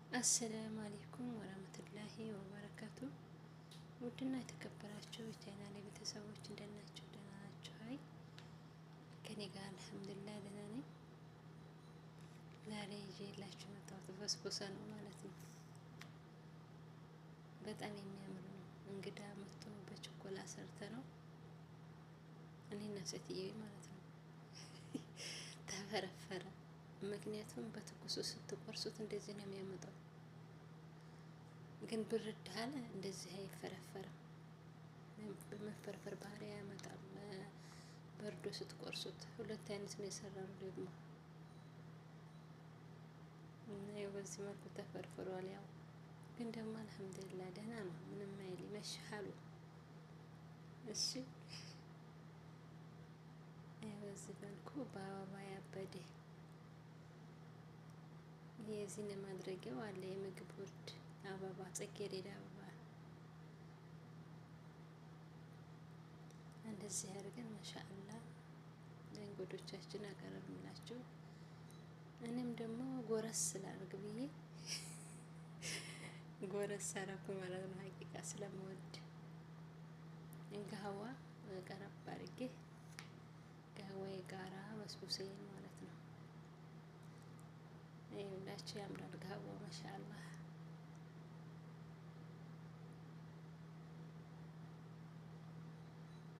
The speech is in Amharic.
አሰላሙ አሌይኩም ወራህመቱላሂ ወበረካቱ። ውድና የተከበራችሁ የቻናሌ ቤተሰቦች እንደት ናችሁ? ደህና ናችሁ? አይ ከኔ ጋር አልሐምዱሊላህ ደህና ነኝ። ዛሬ ይዤላችሁ የመጣሁት በስቡሳ ነው ማለት ነው። በጣም የሚያምር ነው። እንግዳ መጥቶ በችኮላ ሰርተ ነው እኔና ሴትዬ ማለት ነው ተፈረፈረ። ምክንያቱም በትኩሱ ስትቆርሱት እንደዚህ ነው የሚያመጣው፣ ግን ብርድ አለ እንደዚህ አይፈረፈርም። በመፈርፈር ባህሪ ያመጣል። በርዶ ስትቆርሱት ሁለት አይነት ነው የሰራነው ደግሞ እና ያው በዚህ መልኩ ተፈርፍሯል። ያው ግን ደግሞ አልሐምዱሊላህ ደህና ነው፣ ምንም አይል ይመሽሃሉ። እሺ በዚህ መልኩ በአበባ ያበደ የዚህን ማድረጊያው አለ። የምግብ ውርድ አበባ ጽጌረዳ አበባ እንደዚህ አድርገን ማሻአላ ለእንግዶቻችን አቀረብንላችሁ። እኔም ደግሞ ጎረስ ስላደርግ ብዬ ጎረስ አደረኩ ማለት ነው። ሀቂቃ ስለምወድ እንገሀዋ ቀረብ አድርጌ ገህዋዬ ጋራ በስቡሴን ማለት ነው። ይኸውላችሁ ያምራል ገህዋ ማሻአላህ።